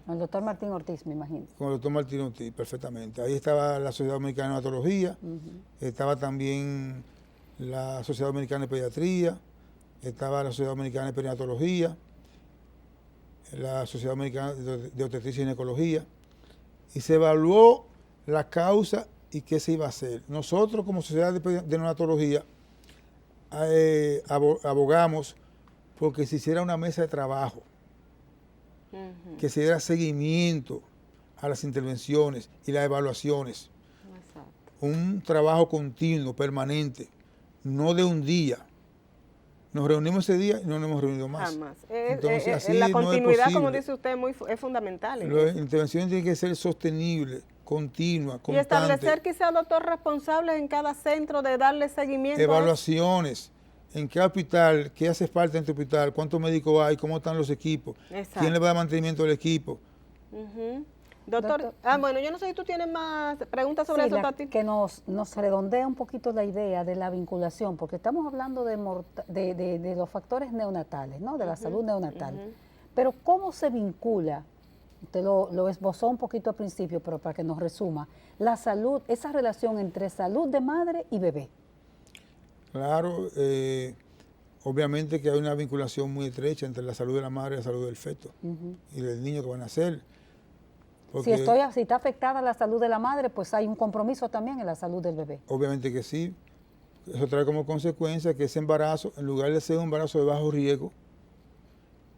El doctor Martín Ortiz, me imagino. Con el doctor Martín Ortiz, perfectamente. Ahí estaba la Sociedad Dominicana de Neonatología, estaba también la Sociedad Dominicana de Pediatría, estaba la Sociedad Dominicana de Perinatología, la Sociedad Dominicana de Obstetricia y Ginecología, y se evaluó la causa y qué se iba a hacer. Nosotros, como Sociedad de Neonatología, abogamos porque se hiciera una mesa de trabajo, que se diera seguimiento a las intervenciones y las evaluaciones. Exacto. Un trabajo continuo, permanente, no de un día. Nos reunimos ese día y no nos hemos reunido más. Jamás. Entonces, así la continuidad, no es como dice usted, es fundamental. Las intervenciones tienen que ser sostenibles, continuas, constantes. Y establecer quizás, doctor, responsables en cada centro de darle seguimiento. Evaluaciones. ¿En qué hospital? ¿Qué hace falta en tu hospital? ¿Cuántos médicos hay? ¿Cómo están los equipos? Exacto. ¿Quién le va a dar mantenimiento al equipo? Doctor, bueno, yo no sé si tú tienes más preguntas sobre eso, Tati. Que nos redondea un poquito la idea de la vinculación, porque estamos hablando de los factores neonatales, ¿no? De la salud neonatal. Pero ¿cómo se vincula? Usted lo esbozó un poquito al principio, pero para que nos resuma, la salud, esa relación entre salud de madre y bebé. Claro, obviamente que hay una vinculación muy estrecha entre la salud de la madre y la salud del feto y del niño que van a nacer. Si está afectada la salud de la madre, pues hay un compromiso también en la salud del bebé. Obviamente que sí. Eso trae como consecuencia que ese embarazo, en lugar de ser un embarazo de bajo riesgo,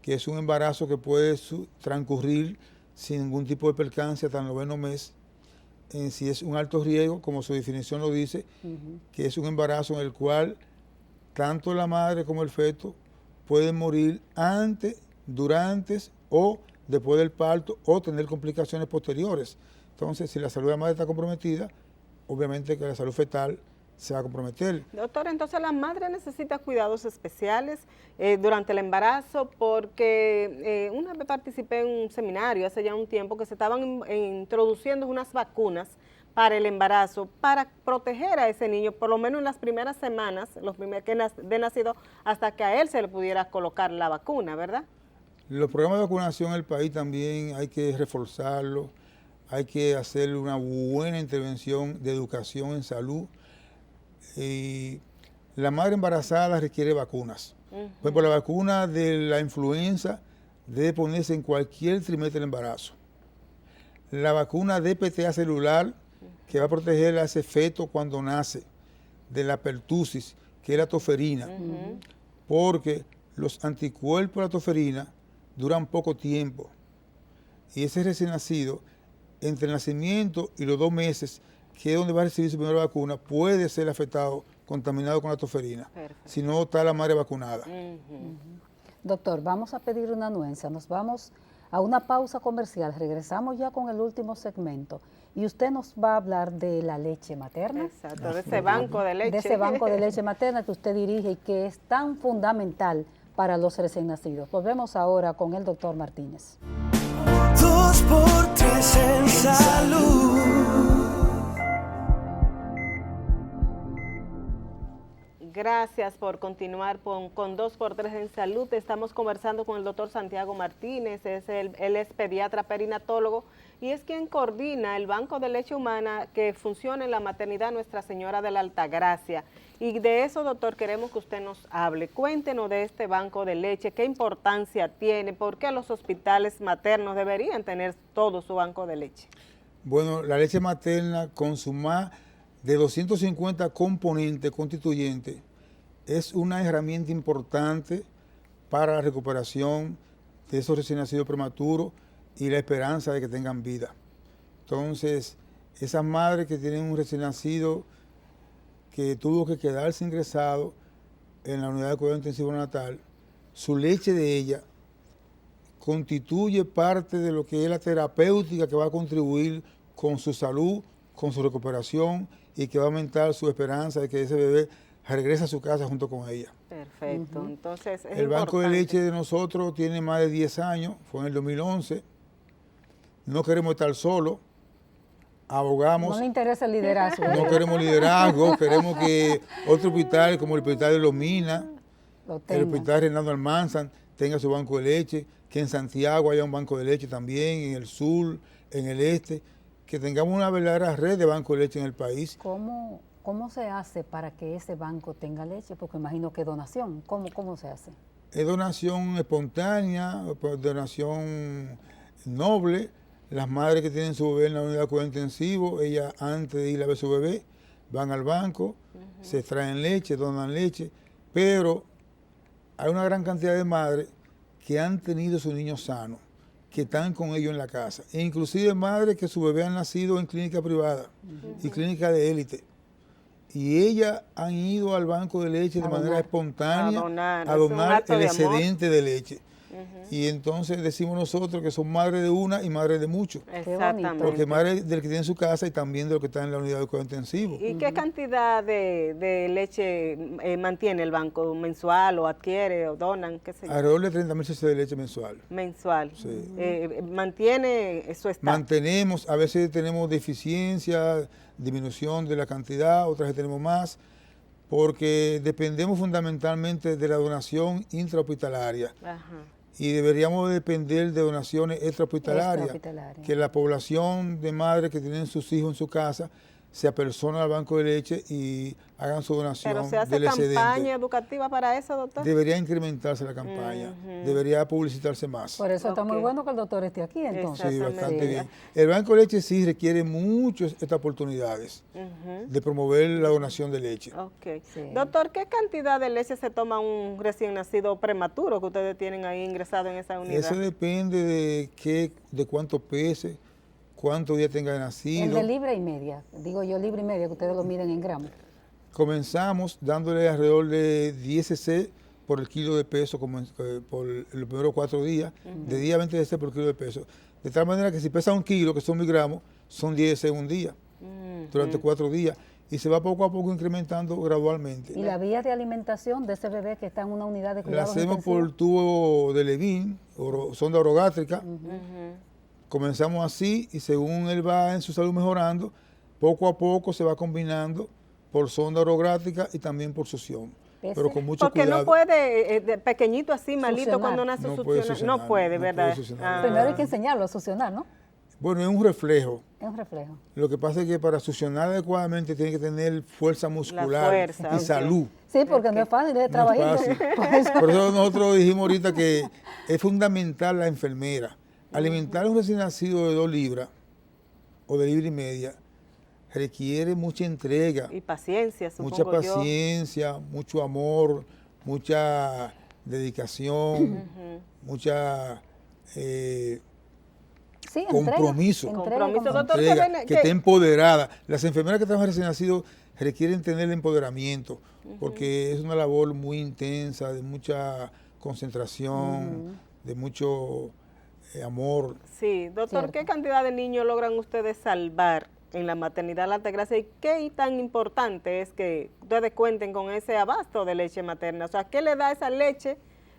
que es un embarazo que puede transcurrir sin ningún tipo de percance hasta el 9º mes, si es un alto riesgo, como su definición lo dice, que es un embarazo en el cual tanto la madre como el feto pueden morir antes, durante o después del parto o tener complicaciones posteriores. Entonces, si la salud de la madre está comprometida, obviamente que la salud fetal se va a comprometer. Doctor, entonces la madre necesita cuidados especiales durante el embarazo, porque una vez participé en un seminario hace ya un tiempo que se estaban introduciendo unas vacunas para el embarazo, para proteger a ese niño, por lo menos en las primeras semanas, los primeros de nacido, hasta que a él se le pudiera colocar la vacuna, ¿verdad? Los programas de vacunación en el país también hay que reforzarlos, hay que hacer una buena intervención de educación en salud. Y la madre embarazada requiere vacunas. Por ejemplo, la vacuna de la influenza debe ponerse en cualquier trimestre del embarazo. La vacuna de PTA celular, que va a proteger a ese feto cuando nace, de la pertusis, que es la toferina, porque los anticuerpos de la toferina duran poco tiempo. Y ese recién nacido, entre el nacimiento y los 2 meses, que es donde va a recibir su primera vacuna, puede ser afectado, contaminado con la toferina, si no está la madre vacunada. Doctor, vamos a pedir una anuencia, nos vamos a una pausa comercial, regresamos ya con el último segmento y usted nos va a hablar de la leche materna. Exacto, de ese banco de leche. De ese banco de leche materna que usted dirige y que es tan fundamental para los recién nacidos. Volvemos ahora con el doctor Martínez. 2 por 3 en salud. Gracias por continuar con 2x3 en salud. Estamos conversando con el doctor Santiago Martínez, él es pediatra perinatólogo y es quien coordina el Banco de Leche Humana que funciona en la maternidad Nuestra Señora de la Altagracia. Y de eso, doctor, queremos que usted nos hable. Cuéntenos de este banco de leche, qué importancia tiene, por qué los hospitales maternos deberían tener todo su banco de leche. Bueno, la leche materna con su más de 250 componentes constituyentes es una herramienta importante para la recuperación de esos recién nacidos prematuros y la esperanza de que tengan vida. Entonces, esas madres que tienen un recién nacido que tuvo que quedarse ingresado en la unidad de cuidado intensivo natal, su leche de ella constituye parte de lo que es la terapéutica que va a contribuir con su salud, con su recuperación y que va a aumentar su esperanza de que ese bebé regrese a su casa junto con ella. Perfecto, entonces es el banco de importante. leche de nosotros tiene más de 10 años, fue en el 2011. No queremos estar solos, abogamos. No le interesa el liderazgo. No queremos liderazgo, queremos que otro hospital como el hospital de Los Minas, el hospital Renaldo Almanzar tenga su banco de leche, que en Santiago haya un banco de leche también, en el sur, en el este, que tengamos una verdadera red de bancos de leche en el país. ¿Cómo se hace para que ese banco tenga leche? Porque imagino que donación. ¿Cómo se hace? Es donación espontánea, donación noble. Las madres que tienen su bebé en la unidad de cuidado intensivo, ellas antes de ir a ver su bebé, van al banco, se extraen leche, donan leche, pero hay una gran cantidad de madres que han tenido sus niños sanos, que están con ellos en la casa, e inclusive madres que su bebé han nacido en clínica privada y clínica de élite. Y ellas han ido al banco de leche de manera espontánea a donar el excedente de leche. Y entonces decimos nosotros que son madres de una y madres de muchos. Exactamente. Porque madres del que tiene en su casa y también de los que están en la unidad de cuidado intensivo. ¿Y qué cantidad de leche mantiene el banco? ¿Mensual o adquiere o donan? ¿Qué sé yo? Alrededor de 30.000 cc de leche mensual. Mensual. Sí. ¿Mantiene su estado? Mantenemos, a veces tenemos deficiencia, disminución de la cantidad, otras veces tenemos más, porque dependemos fundamentalmente de la donación intrahospitalaria. Ajá. Y deberíamos depender de donaciones extrahospitalarias, que la población de madres que tienen sus hijos en su casa se apersonen al banco de leche y hagan su donación ¿Pero se hace del excedente. campaña educativa para eso, doctor? Debería incrementarse la campaña, debería publicitarse más. Por eso está muy bueno que el doctor esté aquí, entonces. Sí, bastante bien. El banco de leche sí requiere mucho estas oportunidades de promover la donación de leche. Ok. Sí. Doctor, ¿qué cantidad de leche se toma un recién nacido prematuro que ustedes tienen ahí ingresado en esa unidad? Eso depende de cuánto pese, cuántos días tenga de nacido. El de libra y media, digo yo libra y media, que ustedes lo miden en gramos. Comenzamos dándole alrededor de 10 cc por el kilo de peso por los primeros 4 días, de día 20 cc por kilo de peso. De tal manera que si pesa 1 kilo, que son 1000 gramos, son 10 cc un día, durante 4 días. Y se va poco a poco incrementando gradualmente. ¿Y la vía de alimentación de ese bebé que está en una unidad de La cuidados hacemos intensivos? por tubo de Levin, sonda orogástrica. Comenzamos así y según él va en su salud mejorando, poco a poco se va combinando por sonda orogástrica y también por succión. Pero con mucho Porque cuidado. no puede, pequeñito así, malito, Succionar. cuando nace No puede succionar. succionar, No puede, no ¿verdad? puede succionar. Primero hay que enseñarlo a succionar, ¿no? Bueno, es un reflejo. Es un reflejo. Lo que pasa es que para succionar adecuadamente tiene que tener fuerza muscular fuerza, y ok. salud. Sí, porque no es fácil, es No trabajito. es fácil. Por eso nosotros dijimos ahorita que es fundamental la enfermera. Alimentar a un recién nacido de 2 libras o de libra y media requiere mucha entrega, Y paciencia, supongo mucha yo. paciencia, mucho amor, mucha dedicación, mucha Sí, compromiso, Compromiso, doctor, entrega, que que esté empoderada. Las enfermeras que trabajan recién nacidos requieren tener el empoderamiento, porque es una labor muy intensa, de mucha concentración, de mucho amor. Sí, doctor, Cierto. ¿qué cantidad de niños logran ustedes salvar en la maternidad La Altagracia? ¿Y qué tan importante es que ustedes cuenten con ese abasto de leche materna? O sea, ¿qué le da esa leche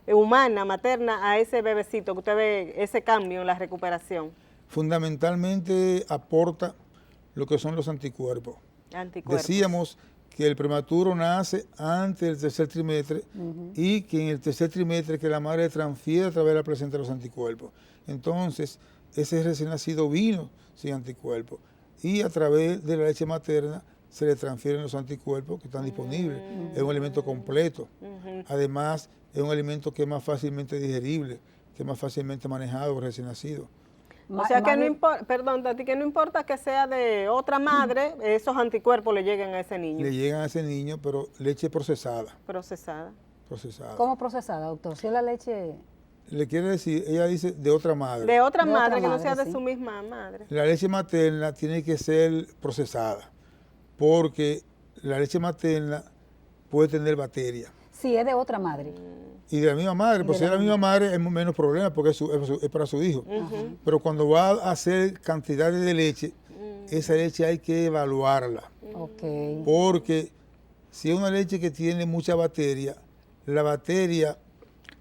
humana, materna, a ese bebecito que usted ve ese cambio en la recuperación? Fundamentalmente aporta lo que son los anticuerpos. Anticuerpos. Decíamos que el prematuro nace antes del tercer trimestre y que en el tercer trimestre que la madre transfiere a través de la placenta los anticuerpos. Entonces, ese recién nacido vino sin anticuerpos y a través de la leche materna se le transfieren los anticuerpos que están disponibles. Es un alimento completo. Además, es un alimento que es más fácilmente digerible, que es más fácilmente manejado por el recién nacido. O sea que no importa, perdón, Tati, que no importa que sea de otra madre, esos anticuerpos le lleguen a ese niño. Le llegan a ese niño, pero leche procesada. Procesada. ¿Cómo procesada, doctor? Si es la leche... Le quiere decir, ella dice de otra madre. De otra De madre, otra que no madre, sea de sí. su misma madre. La leche materna tiene que ser procesada, porque la leche materna puede tener bacterias. Sí, es de otra madre. Y de la misma madre, pues si es la misma madre es menos problema porque es para su hijo. Pero cuando va a hacer cantidades de leche, esa leche hay que evaluarla. Ok. Porque si es una leche que tiene mucha bacteria, la bacteria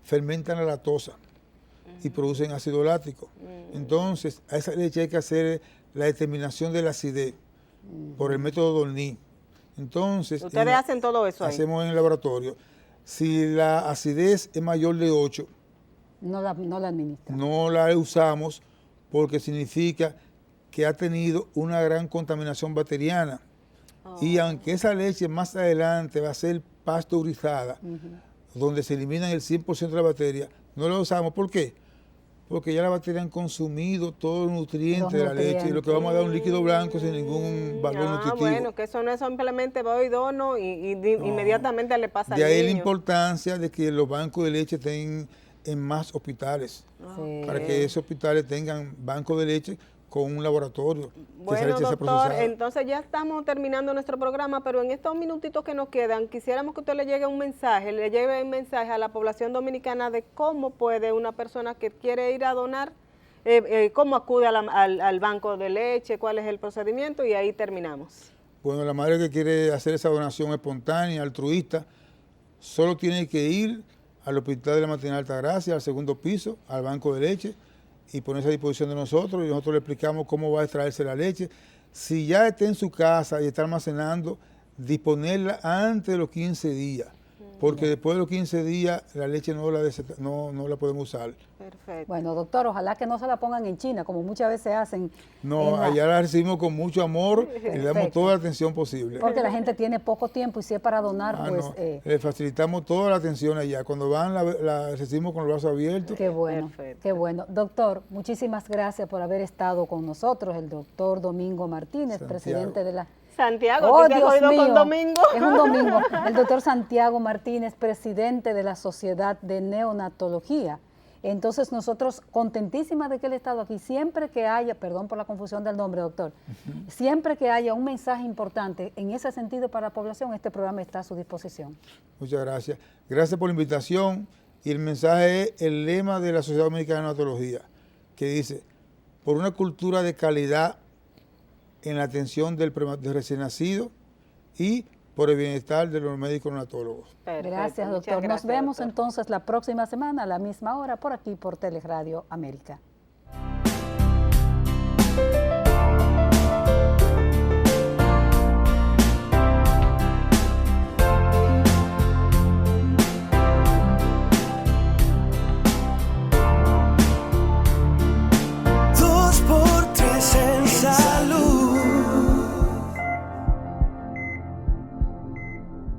fermenta la lactosa y producen ácido láctico. Entonces, a esa leche hay que hacer la determinación de la acidez por el método Dorní. Entonces, Ustedes hacen todo eso ahí. hacemos en el laboratorio. Si la acidez es mayor de 8, No la administra. no la usamos porque significa que ha tenido una gran contaminación bacteriana. Y aunque esa leche más adelante va a ser pasteurizada, donde se eliminan el 100% de la bacteria, no la usamos. ¿Por qué? Porque ya las bacterias han consumido todos los nutrientes de la leche y lo que vamos a dar es un líquido blanco sin ningún valor nutritivo. Bueno, que eso no es simplemente voy, dono y inmediatamente le pasa al De ahí la niño. importancia de que los bancos de leche estén en más hospitales, Sí. para que esos hospitales tengan bancos de leche con un laboratorio. Que esa Bueno, leche sea doctor, procesada. entonces ya estamos terminando nuestro programa, pero en estos minutitos que nos quedan, quisiéramos que usted le lleve un mensaje a la población dominicana de cómo puede una persona que quiere ir a donar, cómo acude al banco de leche, cuál es el procedimiento, y ahí terminamos. Bueno, la madre que quiere hacer esa donación espontánea, altruista, solo tiene que ir al Hospital de la Maternidad Altagracia, al segundo piso, al banco de leche, y ponerse a disposición de nosotros, y nosotros le explicamos cómo va a extraerse la leche. Si ya está en su casa y está almacenando, disponerla antes de los 15 días, porque después de los 15 días la leche no la podemos usar. Perfecto. Bueno, doctor, ojalá que no se la pongan en China, como muchas veces hacen. No, allá la recibimos con mucho amor y le damos Perfecto. toda la atención posible. Porque la gente tiene poco tiempo y si es para donar, pues... No, le facilitamos toda la atención allá. Cuando van, la recibimos con los brazos abiertos. Qué bueno, Perfecto. qué bueno. Doctor, muchísimas gracias por haber estado con nosotros, el doctor Domingo Martínez, Santiago. presidente de la... Santiago, Oh, ¿tú te has Dios oído mío, con Domingo? es un domingo. El doctor Santiago Martínez, presidente de la Sociedad de Neonatología. Entonces nosotros contentísimas de que él ha estado aquí. Siempre que haya, perdón por la confusión del nombre, doctor, siempre que haya un mensaje importante en ese sentido para la población, este programa está a su disposición. Muchas gracias. Gracias por la invitación. Y el mensaje es el lema de la Sociedad Dominicana de Neonatología, que dice, por una cultura de calidad en la atención del recién nacido y por el bienestar de los médicos neonatólogos. Perfecto, Gracias, muchas doctor. Nos gracias, vemos doctor. entonces la próxima semana a la misma hora por aquí por Teleradio América.